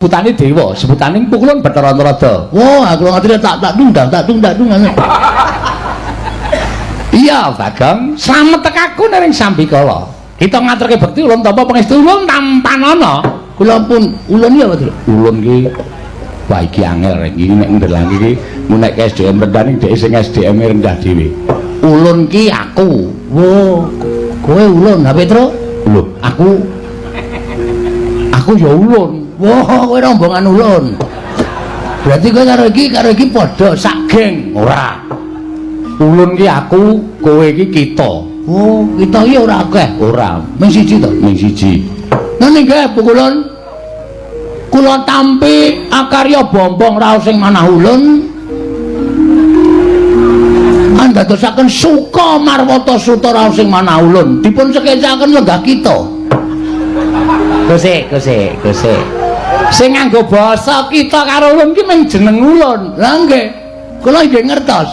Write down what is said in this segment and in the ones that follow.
sebutane dewa, sebutane pukulan Bathara Antarada. Wah, aku ngerti tak tungdak. Iya, Bagong, slamet tekaku ning Sambikala. Kita ngaturke bekti ulun tampa pangestu ulun tampanana. Kula pun ulun ya, Pak. Ulun ki wah iki angel iki nek ndelangi iki nek SDM rendah ning dhek sing SDM rendah dhewe. Ulun ki aku. Wah, kowe ulun, ha Petro? Lho, aku ya ulun. Wah, kowe rombongan ulun. Berarti kowe karo iki padha sak geng. Ora. Ulun ki aku, kowe ki kita. Oh, kita iki ora akeh. Ora, Ming siji to? ming siji. Nah nggih pukulun. Kula tampi akarya bombong raos sing manah ulun. Andadosaken suka marwata suta raos sing manah ulun. Dipun sekecaken lenggah kita. Gusik. Sing nganggo basa kita karo ulun ki mung jeneng ulun. Lah nggih. Kula nggih ngertos.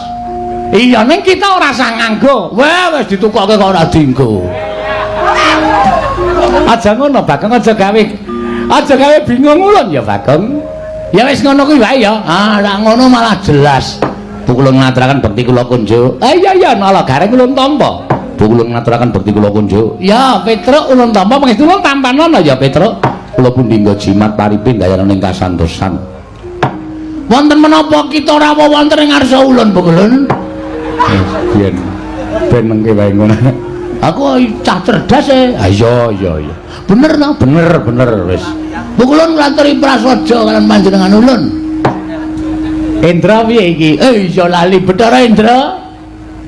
Iya ning kita ora sah nganggo. Wah, wis ditukokke kok ora dienggo. Aja ngono, Bagong, aja gawe bingung ulun ya, Bagong. Ya wis ngono kuwi wae ya. Ah, ra ngono malah jelas. Pukulun ngaturaken bekti kula kunjuk. Iya, nala gareng ulun tampa. Pukulun ngaturaken bekti kula kunjuk. Ya, Petruk ulun tampa Pangestu ulun tampanana ya, Petruk. Kula pundi nggo jimat paripin dayana ning kasantosan. Wonten menapa kita rawuh wonten ing ngarsa ulun, Pukulun? Ben mengke wae ngono. Aku cah cerdas e. Ah iya. Bener to? Bener wis. Pukulun ngaturi prasaja kalian panjenengan ulun. Indra piye iki? Iya lali Bathara Indra.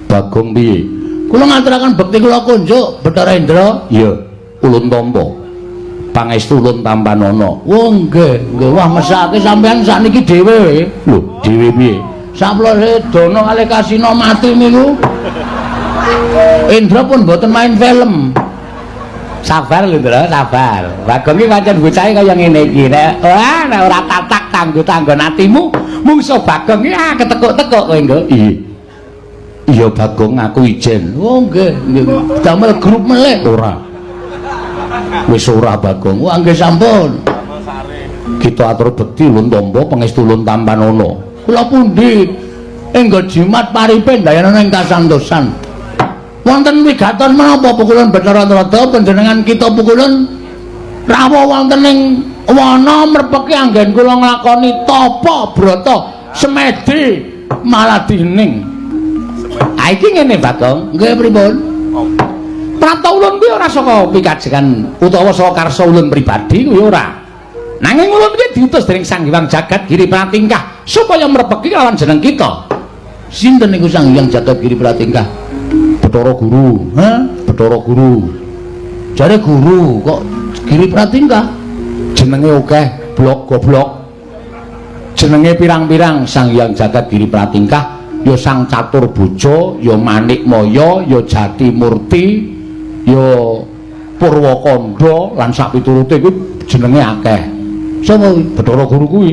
Bagong piye? Kula ngaturaken bekti kula kunjuk Bathara Indra. Iya, ulun tampa. Pangestu ulun tampanana. Oh nggih. Wah mesake sampean sakniki dhewe. Lho, dhewe piye? Saplose dono kali kasino mati niku. Indra pun mboten main film. Sabar lho, Ndra, sabar. Bagong iki pancen bocahe kaya ngene iki. Nek ora tatak tanggo-tanggon atimu, mungsuh Bagong iki ketekuk-tekuk kowe nggo. Iya, Bagong aku ijen. Oh nggih. Damel grup melih. Ora. Wis ora, Bagong. Wah nggih sampun. Kita atur bekti ulun tampa pangestu ulun tampanana. Kula pundi enggo jimat paripin dayana ing kasantosan. Wonten wigaton menapa pukulan Bathara Antarada panjenengan kita pukulan rawuh wonten ing wana merpeki anggen kula nglakoni tapa brata semedi maladining. Ha iki ngene Bagong. Nggih pripun? Prata ulun kuwi ora saka pikajengan utawa saka karsa ulun pribadi kuwi ora. Nanging ulun iki diutus dening Sang Hyang Jagat Giri Pratingkah supaya merpeki lawan jeneng kita. Sinten niku Sang Hyang Jagat Giri Pratingkah? Bathara Guru. Hah? Bathara Guru. Jare guru kok Giri Pratingkah? Jenenge akeh, blok goblok. Jenenge pirang-pirang Sang Hyang Jagat Giri Pratingkah, ya Sang Catur Boja, ya Manik Maya, ya Jati Murti, ya Purwakanda lan sak piturute kuwi jenenge akeh. Sapa kuwi? Bathara Guru kuwi.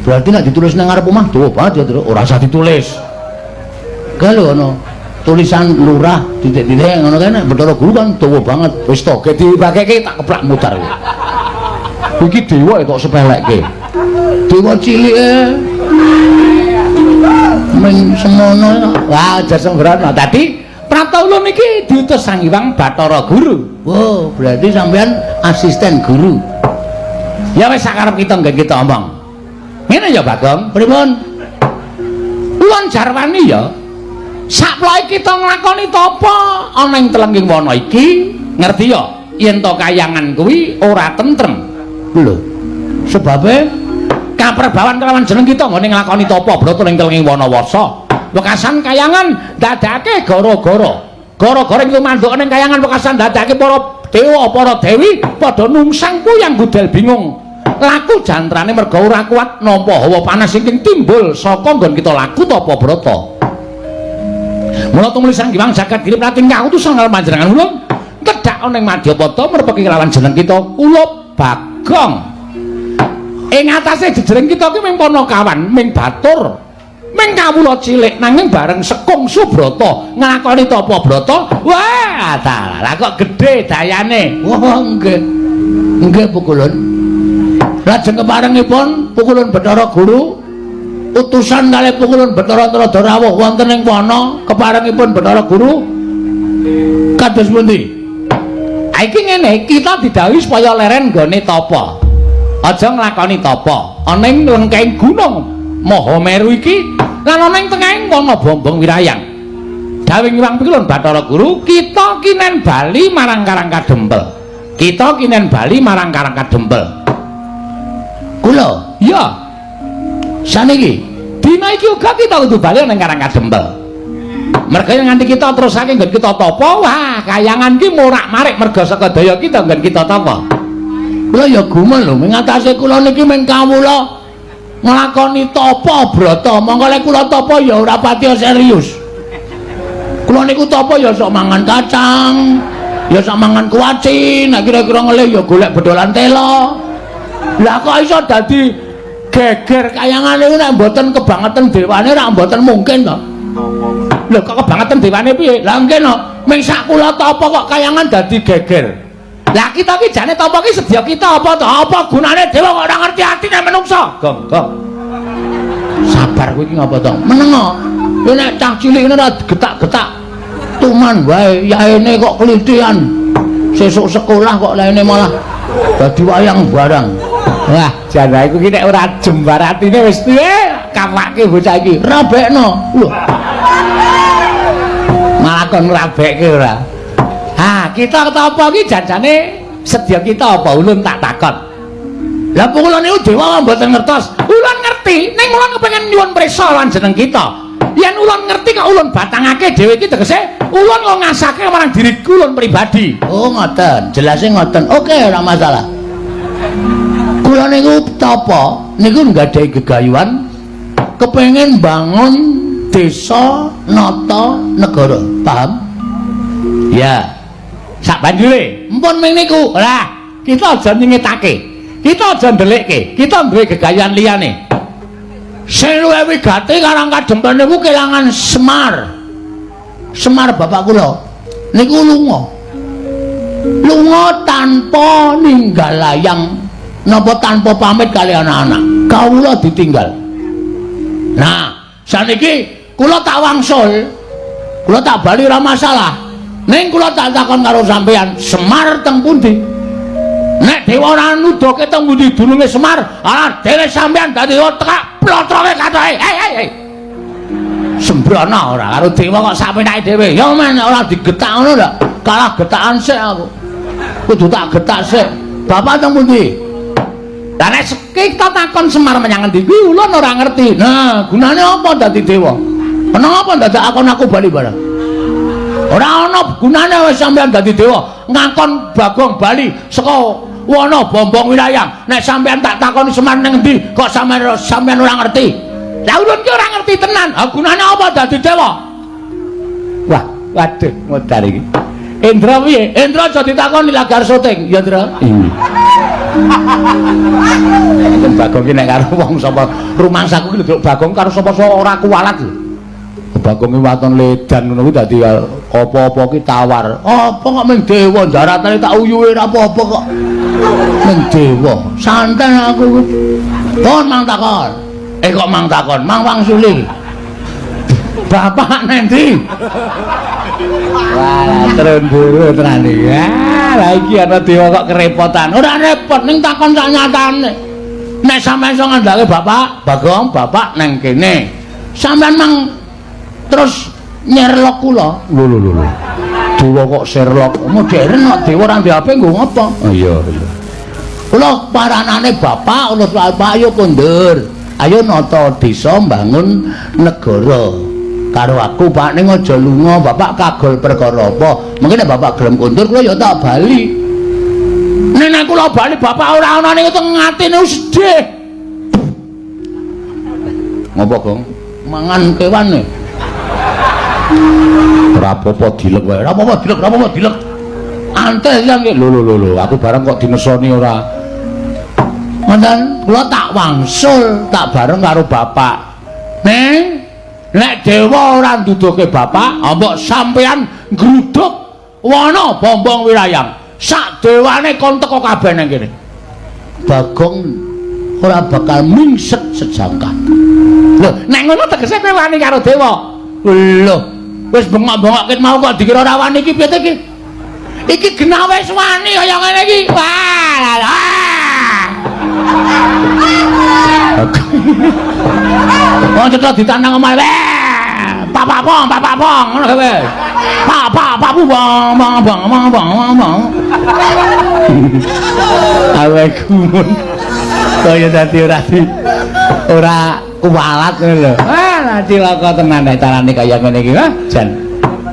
Berarti nek ditulis nang ngarep omah dawa banget ya, Tru. Ora usah ditulis. Kalau ono tulisan lurah titik-titik ngono kan Bathara Guru kan dawa banget. Wis to, ge dipakeke tak keplak mutar. Iki dewa tok sepelekke. Dewa cilike. Men semono. Wah, aja sembrono. Dadi prata ulun iki diutus Sang Hyang Bathara Guru. Wow, berarti sampean asisten guru. Ya wis sakarep kita nggih kita omong. Ngene ya Bagong, Pripun? ulun jarwani ya. Saploke kita nglakoni tapa ana ing telenging wana iki, ngerti ya? Yen to kayangan kuwi ora tentrem. Lho. Sebabe Kaperbawan kelawan jeneng kita nggone nglakoni tapa brata ning telenging wana wasa. Wekasan kayangan dadake gara-gara. Gara-gara iku manduk ning kayangan wekasan dadake para dewa, para dewi padha nungsang kuyang gudel bingung. Laku jantrane merga ora kuat nampa hawa panas sing timbul saka nggon kita laku tapa brata. Mula tumuli Sang Hyang Jagat Giri Pratingkah utusan karo panjenengan ulun tedhak ana ing Madyapada merpeki kelawan jeneng kita kula Bagong. Ing atase jejering kita ki ming Panakawan, ming Batur, ming kawula cilik nanging bareng Sekung Subrata nglakoni tapa brata. Wah, lah kok gedhe dayane. wah nggih. Nggih pukulun. Lajeng keparengipun pukulan Bathara Guru utusan kalih pukulan Bathara Antaradya rawuh wonten ing wana keparengipun Bathara Guru kados pundi? Iki ngene, kita didhawuhi supaya leren nggone tapa. Aja nglakoni tapa. Ana ing lengkeng gunung Mahameru iki lan ana ing tengahing wana Bombong Wirayang. Dawing Hyang Pikulun Bathara Guru, kita kinen bali marang Karang Kadempel. Kita kinen bali marang Karang Kadempel. Kula, iya. saniki Dina iki uga kita kudu bali nang Karang Kadempel. Merga nganti kita terusake nggon kita tapa, wah, kayangan ki morak-marik merga saka daya kita nggon kita tapa. kula ya gumen lho mengatasi kula niki men kawula nglakoni tapa brata monggo lek kula tapa ya ora pati serius. Kula niku tapa ya sok mangan kacang, ya sok mangan kuaci, nek kira-kira ngelih ya golek bedolan tela. Lah kok iso dadi geger kayangan niku nek mboten kebangetan dewane ra mboten mungkin to. Lho kok kebangetan dewane piye? Lah mungkin no, ming sak kula tapa kok kayangan dadi geger. Lah kita ki jane tapa ki sedya kita apa to? Apa gunane dewa kok ora ngerti atine menungsa? Gong. Sabar kowe iki ngapa to? Meneng kok. Kowe nek cah cilik ngene ora getak-getak. Tuman wae yaene kok klithian. Sesuk sekolah kok laene malah dadi wayang barang. Wah, jane iku ki nek ora jembar atine wis piye? Kawake bocah iki. Rabekno. Lho. Malah kon ngrabekke ora. Ha, kita ketapa ki janjane sedya kita apa ulun tak takon. Lah kula niku dewa mboten ngertos. Ulun ngerti, ning ulun kepengin nyuwun prisa lan jeneng kita. Yen ulun ngerti kok ulun batangake dhewe iki tegese ulun kok ngasake marang diriku ulun pribadi. Oh ngoten, jelase ngoten. Oke, ora masalah. Kula niku tapa niku nggadahi gegayuhan kepengin bangun desa nata negara. Paham? Ya. Sak banjure, Mpun ming niku. lah kita aja nyengetake. Kita aja ndelikke. Kita duwe gegayuhan liyane. Sing luwih wigati Karang Kadempel niku kelangan Semar. Semar bapak kula niku lunga. Lunga tanpa ninggal layang napa tanpa pamit kali anak-anak. Kawula ditinggal. Nah, saniki kula tak wangsul. Kula tak bali ora masalah. Ning kula tak takon karo sampeyan, Semar teng pundi? Nek dewa ora nuduhke teng pundi dununge Semar, alah dhewe sampeyan dadi tekak plotroke katoke. Hei. Sembrono ora karo dewa kok sapenake dhewe. Ya men ora digetak ngono ndak? Kalah getakan sik aku. Kudu tak getak sik. Bapak teng pundi? Lah nek kita takon Semar menyang endi kuwi ulun ora ngerti. Nah, gunane apa dadi dewa? Kenapa ndak akon aku bali bareng? Ora ana gunane wis sampeyan dadi dewa ngakon Bagong bali saka wana Bombong Wirayang. Nek sampeyan tak takoni Semar ning endi kok sampeyan ora ngerti. Lah ulun ki ora ngerti tenan. Ha gunane apa dadi dewa? Wah, waduh modar iki. Indra piye? Indra aja ditakoni lagar syuting, ya Indra. Yen Bagong ki nek karo wong sapa rumangsaku ki lho Bagong karo sapa ora kuwalat lho. Bagong iki waton ledan ngono kuwi dadi apa-apa ki tawar. Apa kok mung dewa ndaratane tak uyuhe ora apa-apa kok. Mung dewa. Santai aku. Kon mang takon. Kok mang takon? Mang wangsuli. Bapak nendi? Wah, terunduru tenan iki. Lah iki ana dewa kok kerepotan. Ora repot ning takon sak nyatane. Nek sampean iso ngandake Bapak, Bagong, Bapak nang kene. Sampean mang terus nyerlok kula. Lho. Dewa kok Sherlock. Modern kok dewa ora ndek HP nggo ngopo? Oh iya. Kula paranane Bapak, ulus Bapak ayo kondur. Ayo nata desa mbangun negara. Karo aku Pak ning aja lunga, Bapak kagol perkara apa? Mungkin nek Bapak gelem kondur kula ya tak bali. Nek kula bali Bapak ora ana ning teng atine sedih. Ngopo, Gong? Mangan kewane. Ora apa-apa dilek wae. Ora apa-apa dilek. Antes yang lho aku bareng kok dinesoni ora. Ngoten, kula tak wangsul, tak bareng karo Bapak. Nek dewa ora nduduhke Bapak, mbok sampeyan ngruduk wana Bombong Wirayang. Sak dewane kon teko kabeh nang kene. Bagong ora bakal mingset sejangka. Lho, nek ngono tegese kowe wani karo dewa. Lho, wis bengok-bengok ket mau kok dikira ora wani iki piye to iki? Iki genah wis wani kaya ngene iki. Wah. Wong cetok ditandang omahe. Papa pong ngono kowe. Papu bang. Awake kumun. Kaya dadi ora kuwalat ngono lho. Lah cilaka tenan nek carane kaya ngene iki, ha? Jan.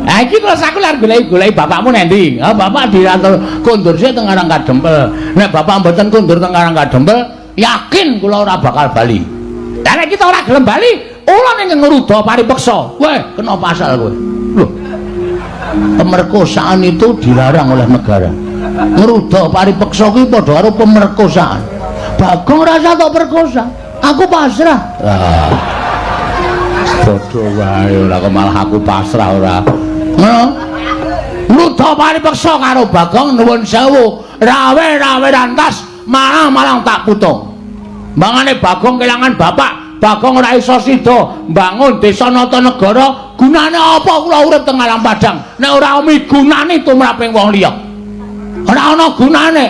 Ha iki terus aku lek golek bapakmu nendi? Ha bapak diatur kondur sik teng Karang Kadempel. Nek bapak mboten kondur teng Karang Kadempel, yakin kula ora bakal bali. Lah nek kita ora gelem bali, ula ning ngruda paripeksa. Weh, kena pasal kowe. Loh. Pemerkosaan itu dilarang oleh negara. Ngruda paripeksa kuwi padha karo pemerkosaan. Bagong rasa tak perkosa. Aku pasrah. Ah. Bodoh wae ora kok malah aku pasrah ora. Ngono. Ngruda paripeksa karo Bagong nuwun sewu. Rawe rantas malang tak putung. Mangane Bagong kelangan bapak. Bagong ora iso sida mbangun desa nata negara, gunane apa kula urip teng alam padang nek ora migunani tumraping wong liya. Ora ana gunane.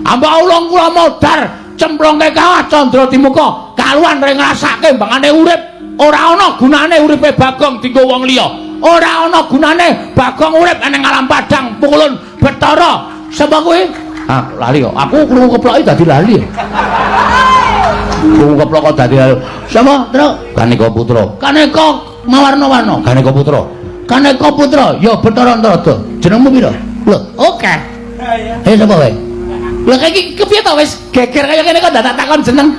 Amba ulung kula modar cemplungke kawah Candra Timuka, kaluan reng ngrasake mbangane urip ora ana gunane uripe Bagong dienggo wong liya. Ora ana gunane Bagong urip ning alam padang pukulun Bathara. Sapa kowe? Ah, lali kok. Aku krungu keploki dadi lali. Krungu keplok kok dadi lali. Sapa, Tru? Kaneka Putra. Kaneka Mawarna-warna. Kaneka Putra. Kaneka Putra, ya Bathara Antarada. Jenengmu pira? Lho, oke. Sapa kowe? Lha iki kepiye to wis geger kaya ngene kok dadak takon jeneng.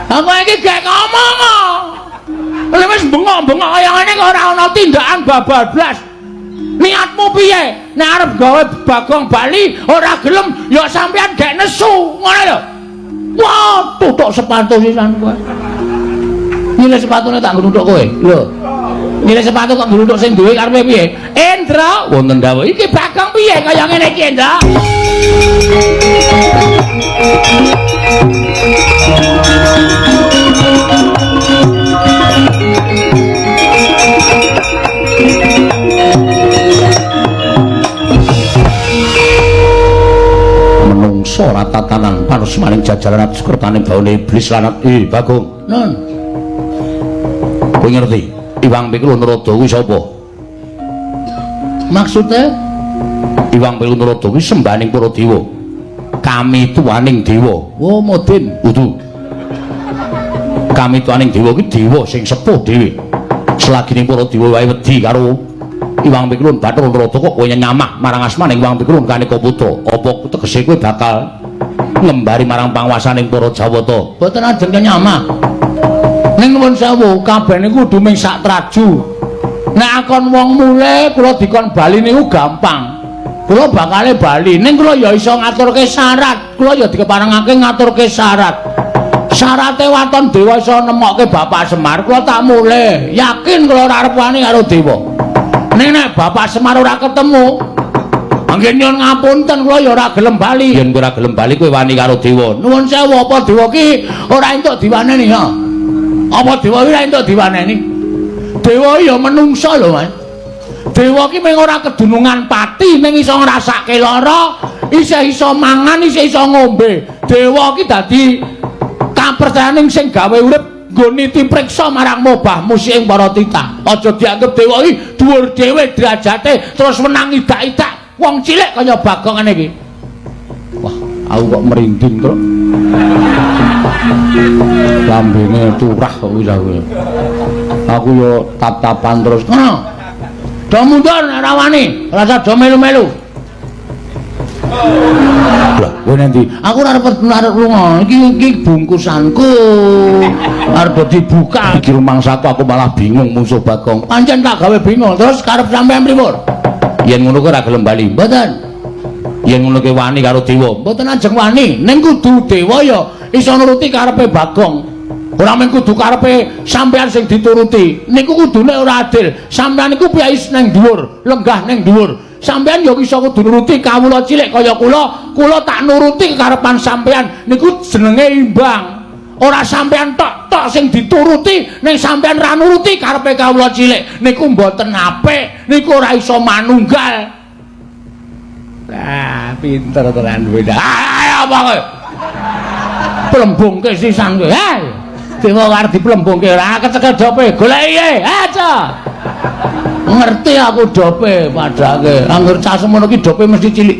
Aku iki gek ngomong. Lha wis bengok-bengok kaya ngene kok ora ana tindakan bablas. Niatmu piye? Nek arep gawe Bagong bali ora gelem ya sampean gek nesu, ngono lho. Wah, tutuk sepatu sisan kowe. Nyile sepatune tak ngluthuk kowe. Lho. Nyile sepatu kok ngluthuk sing duwe karepe piye? Endra, wonten dawuh iki Bagong piye kaya ngene iki, Endra? Menungso ratatanan panos maning jajaran sekertane baune iblis lanat Bagong. Nun. Kowe ngerti? Iwang Pikul Narada kuwi sapa? Maksude Iwang Pikul Narada kuwi sembaning para dewa. Kami tuwaning dewa. Oh, Modin. Udu. Kami tuwaning dewa kuwi dewa sing sepuh dhewe. Selagine para dewa wae wedi karo Iwang Pikul Bathara Narada kok kowe nyamah marang asmaning Iwang Pikul Kaneka Putra. Apa tegese kowe bakal ngembari marang panguwasaning para Jawata? Boten ajeng nyamah. Ning nuwun sewu, kabeh niku kudu ming sak traju. Nek akon wong mule kula dikon bali niku gampang. Kula bakale bali, ning kula ya iso ngaturke syarat. Kula ya dikeparengake ngaturke syarat. Syarate waton dewa iso nemokke Bapak Semar, kula tak mule. Yakin kula ora arep wani karo dewa. Ning nek Bapak Semar ora ketemu, anggen nyuwun ngapunten kula ya ora gelem bali. Yen ora gelem bali kowe wani karo dewa. Nuwun sewu apa dewa ki ora entuk diwaneni ya. Apa dewa iki ora entuk diwaneni? Dewa ya menungsa lho, Mas. Dewa ki mung ora kedunungan pati, mung iso ngrasake lara, isih iso mangan, isih iso ngombe. Dewa ki dadi kapercayaning sing gawe urip nggo niti priksa marang mobah musing para titah. Aja dianggep dewa iki dhuwur dhewe derajate terus menang idak-idak wong cilik kaya Bagong ngene iki. Wah, aku kok merinding, Truk. Lambene turah kok wis aku yo tap-tapan terus. Ngono. Do mundur nek rawani, rasa do melu-melu. Lah, kowe nanti aku ora arep lunga. Iki bungkusanku. Arep dibuka iki rumangsaku aku malah bingung musuh Bagong. Pancen tak gawe bingung terus karep sampean pripun? Yen ngono kowe ora gelem bali. Mboten. Yen ngono kowe wani karo dewa, mboten ajeng wani. Ning kudu dewa ya iso nuruti karepe Bagong. Ora mung kudu karepe sampean sing dituruti. Niku kudune ora adil. Sampean niku piyais ning dhuwur, lenggah ning dhuwur. Sampean ya iso kudu nuruti kawula cilik kaya kula tak nuruti karepan sampean. Niku jenenge imbang. ora sampean tok sing dituruti ning sampean ra nuruti karepe kawula cilik niku mboten apik niku ora iso manunggal. Pinter tenan kowe. Apa kowe? Plembungke sisan kowe. Dewa arep diplembungke ora kecekel dope. Goleki aja. Ngerti aku dope padake. Angger cah semono ki dope mesti cilik.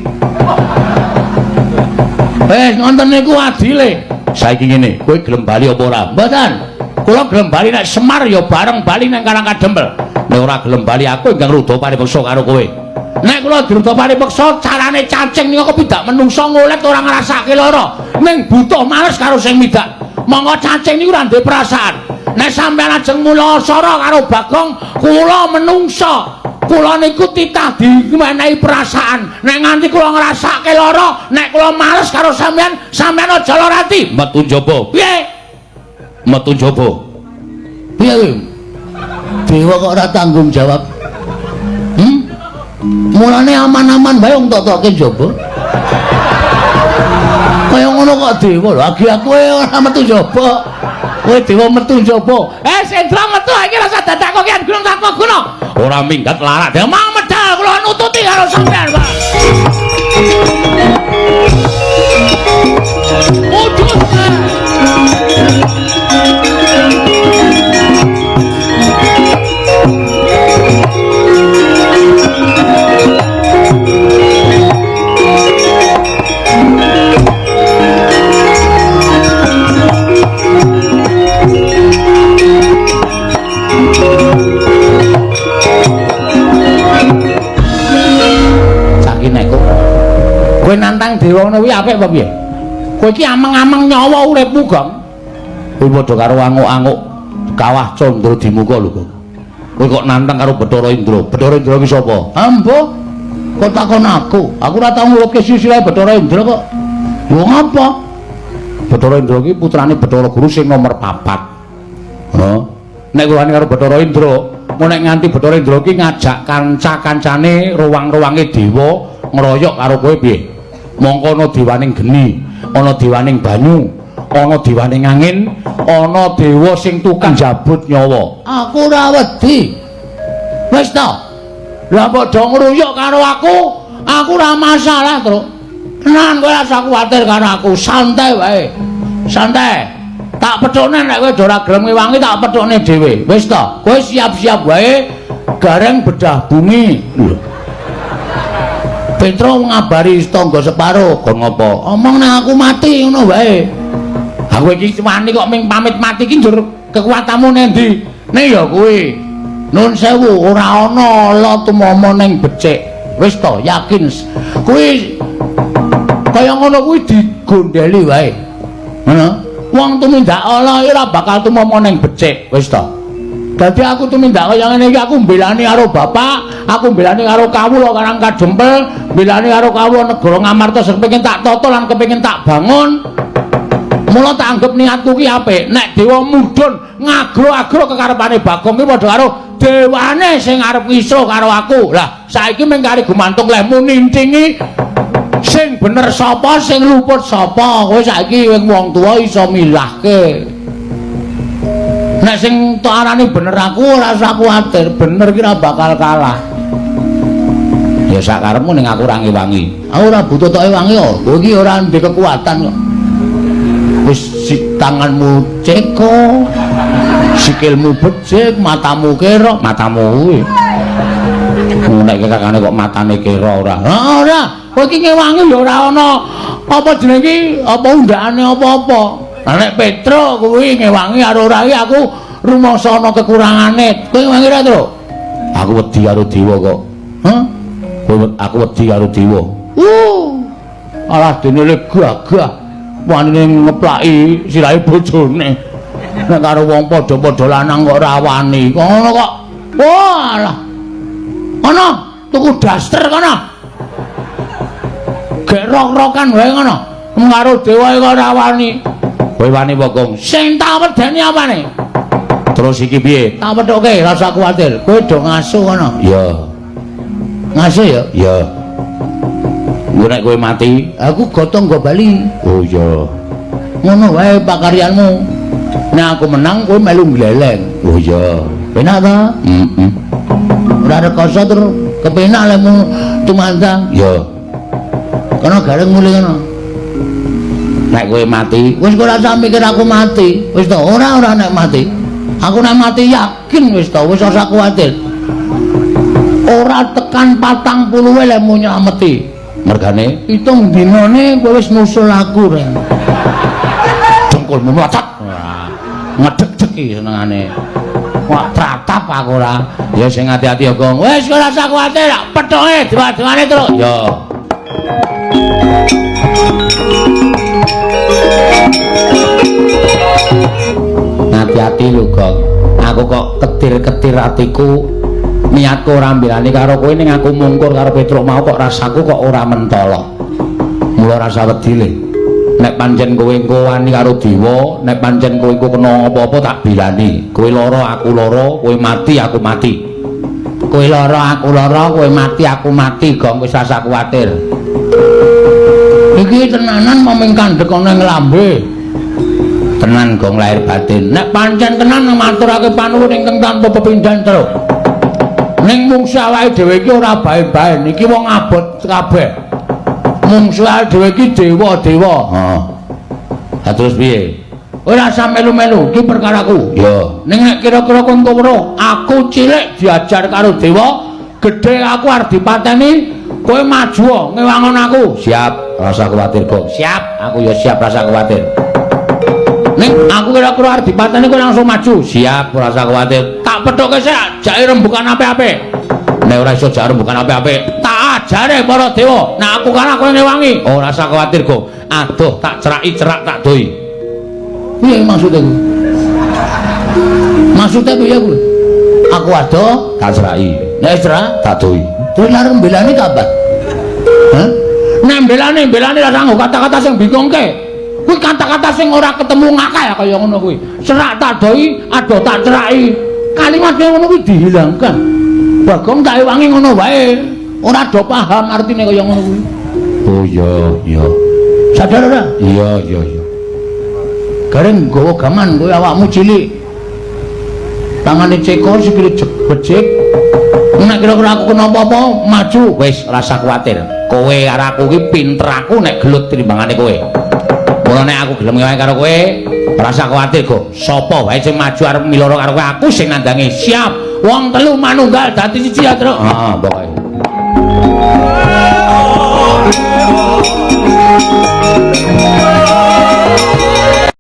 Ngonten niku adile. Saiki ngene, kowe gelem bali apa ora? Mboten. Kula gelem bali nek Semar ya bareng bali nang Karangkadempel. Nek ora gelem bali aku ingkang ruda paripeksa karo kowe. Nek kula diruda paripeksa carane cacing niku kepidak menungso ngolet ora ngrasake lara. Ning butuh males karo sing midak. Monggo cacing niku ora duwe perasaan. Nek sampeyan ajeng mula asara karo Bagong, kula menungso. Kula niku titah dimenehi perasaan. Nek nganti kula ngrasake lara, nek kula males karo sampeyan, sampeyan aja lara ati. Metu njaba. Piye? Metu njaba. Piye kowe? Dewa kok ora tanggung jawab. Mulane aman-aman bae wong tok-toke njaba. Kaya ngono kok dewa lho, agi aku ora metu njaba. Kowe dewa metu njaba. Sendra metu iki rasa dadakku kian gunung tanpa guna. Ora minggat larak, dia mau medal kula nututi karo sampean, Pak. Udus. Kowe nantang dewa ngono kuwi apik apa piye? Kowe iki ameng-ameng nyawa uripmu, Gong. Kowe padha karo anguk-anguk kawah Candra Dimuka lho, Gong. Kowe kok nantang karo Bathara Indra. Bathara Indra ki sapa? Ambo. Kok takon aku? Aku ora tau ngurupke silsilah Bathara Indra kok. Wong apa? Bathara Indra ki putrane Bathara Guru sing nomor 4. Nek kulane karo Bathara Indra, nek nganti Bathara Indra ki ngajak kanca-kancane ruwang-ruwange dewa ngeroyok karo kowe piye? Mongko ana dewaning geni, ana dewaning banyu, ana dewaning angin, ana dewa sing tukang jabut nyawa. Aku ora wedi. Wis ta? Lah padha ngruyuk karo aku ora masalah, Truk. Tenan kowe ora kuwatir karo aku, santai wae. Santai. Tak pethone nek kowe ora gelem ngewangi tak pethone dhewe. Wis ta? Kowe siap-siap wae gareng bedah bumi. Lho. Petro ngabari tangga separo, kon ngopo? Omong nek aku mati ngono wae. Aku iki wani kok ming pamit mati iki njur kekuatanmu nendi? Nek ya kuwi. Nun sewu ora ana ala tumomo ning becik. Wis to, yakin. Kuwi kaya ngono kuwi digondheli wae. Ngono. Wong tumindak ala ora bakal tumomo ning becik. Wis to. Dadi aku tumindak kaya ngene iki aku mbelani karo bapak, aku mbelani karo kawula Karangkadempel, mbelani karo kawula negara Ngamarta sing pengin tak tata lan kepengin tak bangun. Mula tak anggap niatku ki apik. Nek dewa mudhun ngagro-agro kekarepane Bagong ki padha karo dewane sing arep ngisro karo aku. Lah saiki mung kari gumantung lehmu nintingi sing bener sapa, sing luput sapa. Kowe saiki wong tuwa iso milahke. Nek sing tok arane bener aku ora usah kuwatir, bener ki ora bakal kalah. Ya sak karepmu ning aku ora ngewangi. Aku ora butuh tok ewangi kok. Kowe iki ora ndek kekuatan kok. Wis tanganmu ceko, sikilmu becik, matamu kira, matamu kuwi. Nek kakane kok matane kira ora. Ora, kowe iki ngewangi ya ora ana apa jenenge iki, apa undakane apa-apa. Nek Petro kuwi ngewangi karo ora iki aku rumangsa ana kekurangane. Kowe ngewangi ra, Tru? Aku wedi karo dewa kok. Hah? Aku wedi karo dewa. Alah dene le gagah. Wanine ngeplaki sirahe bojone. Nek karo wong padha-padha lanang kok ora wani. Ngono kok. Walah. Ana tuku daster kono. Gek rok-rokan wae ngono. Karo dewa kok ora wani. Kowe wani apa, Gong? Sing tak wedeni apane? Terus iki piye? Tak wethuke, ora usah kuwatir. Kowe do ngasuh ngono. Iya. Ngasuh ya? Iya. Engko nek kowe mati, aku gotong nggo bali. Oh iya. ngono wae pakaryanmu. Nek aku menang kowe melu gleleng. Oh iya. Penak ta? Heeh. Ora rekoso terus kepenak lemu tumandang. Ya. Kono gareng mulih kono. Nek kowe mati, Wis ora usah mikir aku mati. Wis to, ora nek mati. Aku nek mati yakin wis to, wis ora usah kuwatir. Ora tekan 40 lemu nylameti. mergane Hitung dinane kowe wis nusul aku, Ren. dengkulmu mlocot. Ngedeg-degi senengane. Wah, tratap aku ora. Ya sing ati-ati ya, Gong. Wis ora usah kuwatir, pethoke dewa-dewane terus. Ya. Hati-hati lho, Gong. Aku kok ketir-ketir atiku. Niatku ora mbelani karo kowe ning aku mungkur karo Petruk mau kok rasaku kok ora mentolo. Mula rasa wedi le. Nek pancen kowe engko wani karo Dewa, nek pancen kowe engko kena apa-apa tak bilani. Kowe lara aku lara, kowe mati aku mati. Kowe lara aku lara, kowe mati aku mati, Gong wis rasa kuwatir. Iki tenanan maming kandhek ana ing lambe. Tenan Gong lahir batin. Nek pancen tenan maturake panuwun ingkang tanpa pepindhan terus. Ning mungsuh awake dhewe iki ora bae-bae, niki wong abot kabeh. Mungsuh awake dhewe iki dewa-dewa. Heeh. Ha terus piye? Ora usah melu-melu, iki perkaraku. Ya. Ning nek kira-kira kon weruh, aku cilik diajar karo dewa, gedhe aku arep dipateni, kowe maju ngewangon aku. Siap, rasa kuwatir, Gong. Siap, aku ya siap rasa kuwatir. Ning aku kira-kira arep dipateni kowe langsung maju. Siap, rasa kuwatir. Tak pethoke sik, jake rembukan apik-apik. Nek ora iso jarum bukan apik-apik. Tak ajare para dewa, nek aku kalah kowe ngewangi. Oh, rasa kuwatir, Gong. Aduh, tak ceraki cerak tak doi. Piye maksudnya kuwi? Maksudnya piye kuwi? Aku ado, Tak ceraki. nek cerak, Tak doi. terus larang mbelani kapan? Hah? Nek mbelani ora nggo kata-kata sing bingungke. Kuwi kata-kata sing ora ketemu ngakeh kaya ngono kuwi. Cerak tak doi, ado tak ceraki. Kalimat kaya ngono kuwi dihilangkan. Bagong tak ewangi ngono wae. Ora do paham artine kaya ngono kuwi. Oh iya, iya. Sadar ora? Iya, iya, iya. Gareng nggawa gaman kowe awakmu cilik. Tangane cekor sikile becik. Nek kira-kira aku kena apa-apa, maju. Wis rasa kuwatir. Kowe karo aku ki pinter aku nek gelut timbangane kowe. Mula nek aku gelem ngewangi karo kowe, rasa kuwatir, Go. Sapa wae sing maju arep miloro karo kowe, aku sing nandangi. Siap. Wong telu manunggal dadi siji ya, Truk. Heeh, pokoke.